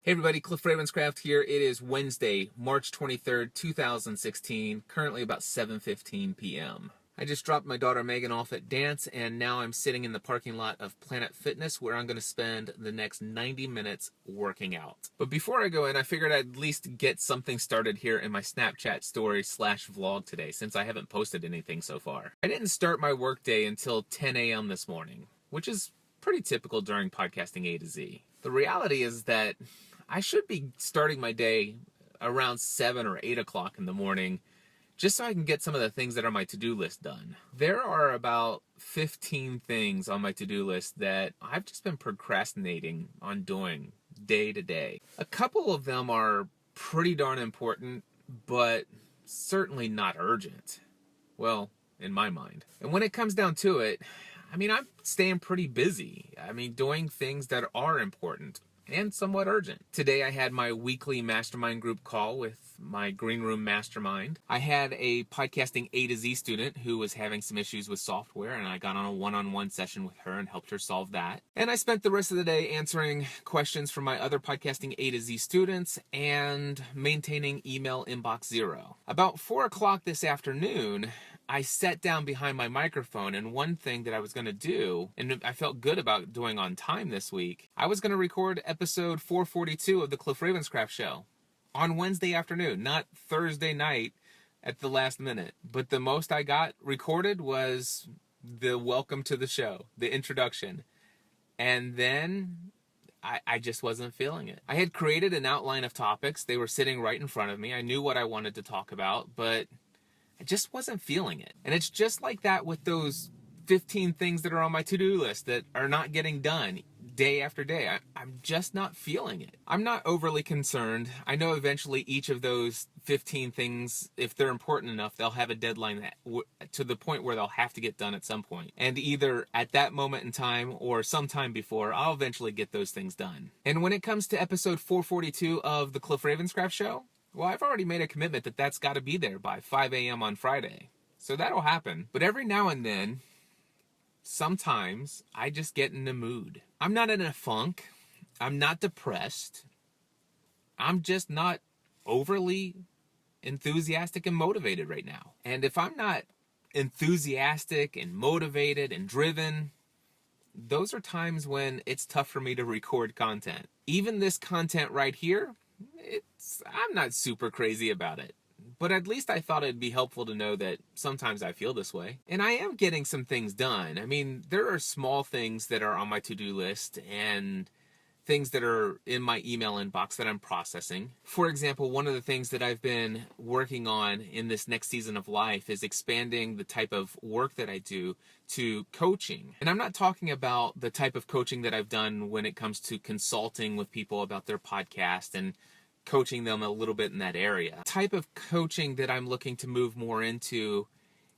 Hey everybody, Cliff Ravenscraft here. It is Wednesday, March 23rd, 2016, currently about 7:15 p.m. I just dropped my daughter Megan off at dance, and now I'm sitting in the parking lot of Planet Fitness where I'm going to spend the next 90 minutes working out. But before I go in, I figured I'd at least get something started here in my Snapchat story/vlog today, since I haven't posted anything so far. I didn't start my workday until 10 a.m. this morning, which is pretty typical during podcasting A to Z. The reality is that I should be starting my day around 7 or 8 o'clock in the morning, just so I can get some of the things that are on my to-do list done. There are about 15 things on my to-do list that I've just been procrastinating on doing day to day. A couple of them are pretty darn important, but certainly not urgent. Well, in my mind. And when it comes down to it, I'm staying pretty busy. Doing things that are important and somewhat urgent. Today I had my weekly mastermind group call with my Green Room Mastermind. I had a podcasting A to Z student who was having some issues with software, and I got on a one-on-one session with her and helped her solve that. And I spent the rest of the day answering questions from my other podcasting A to Z students and maintaining email inbox zero. About 4 o'clock this afternoon, I sat down behind my microphone, and one thing that I was going to do, and I felt good about doing on time this week, I was going to record episode 442 of the Cliff Ravenscraft Show on Wednesday afternoon, not Thursday night at the last minute. But the most I got recorded was the welcome to the show, the introduction. And then I just wasn't feeling it. I had created an outline of topics. They were sitting right in front of me. I knew what I wanted to talk about, but I just wasn't feeling it. And it's just like that with those 15 things that are on my to-do list that are not getting done day after day. I'm just not feeling it. I'm not overly concerned. I know eventually each of those 15 things, if they're important enough, they'll have a deadline to the point where they'll have to get done at some point. And either at that moment in time or sometime before, I'll eventually get those things done. And when it comes to episode 442 of the Cliff Ravenscraft Show, well, I've already made a commitment that that's got to be there by 5 a.m. on Friday. So that'll happen. But every now and then, sometimes I just get in the mood. I'm not in a funk. I'm not depressed. I'm just not overly enthusiastic and motivated right now. And if I'm not enthusiastic and motivated and driven, those are times when it's tough for me to record content. Even this content right here, I'm not super crazy about it, but at least I thought it'd be helpful to know that sometimes I feel this way. And I am getting some things done. There are small things that are on my to-do list and things that are in my email inbox that I'm processing. For example, one of the things that I've been working on in this next season of life is expanding the type of work that I do to coaching. And I'm not talking about the type of coaching that I've done when it comes to consulting with people about their podcast and coaching them a little bit in that area. The type of coaching that I'm looking to move more into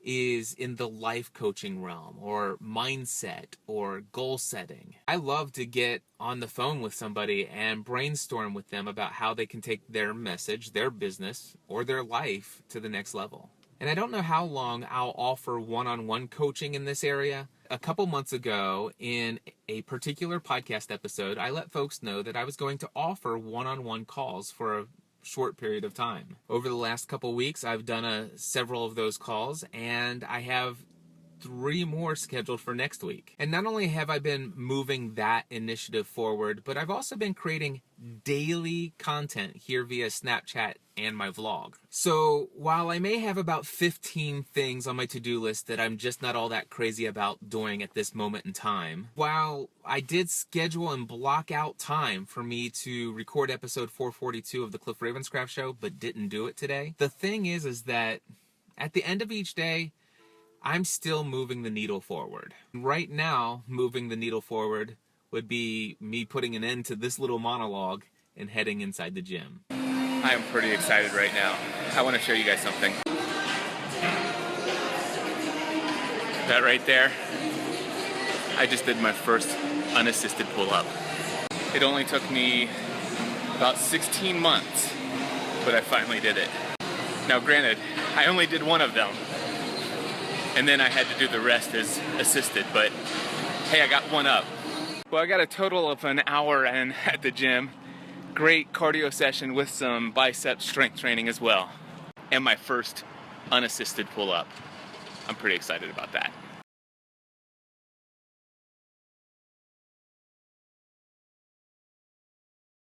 is in the life coaching realm, or mindset, or goal setting. I love to get on the phone with somebody and brainstorm with them about how they can take their message, their business, or their life to the next level. And I don't know how long I'll offer one-on-one coaching in this area. A couple months ago, in a particular podcast episode, I let folks know that I was going to offer one-on-one calls for a short period of time. Over the last couple weeks, I've done several of those calls, and I have 3 more scheduled for next week. And not only have I been moving that initiative forward, but I've also been creating daily content here via Snapchat and my vlog. So while I may have about 15 things on my to-do list that I'm just not all that crazy about doing at this moment in time, while I did schedule and block out time for me to record episode 442 of the Cliff Ravenscraft Show, but didn't do it today, the thing is that at the end of each day, I'm still moving the needle forward. Right now, moving the needle forward would be me putting an end to this little monologue and heading inside the gym. I am pretty excited right now. I want to show you guys something. That right there, I just did my first unassisted pull-up. It only took me about 16 months, but I finally did it. Now granted, I only did one of them, and then I had to do the rest as assisted, but hey, I got one up. Well, I got a total of an hour in at the gym, great cardio session with some bicep strength training as well. And my first unassisted pull-up. I'm pretty excited about that.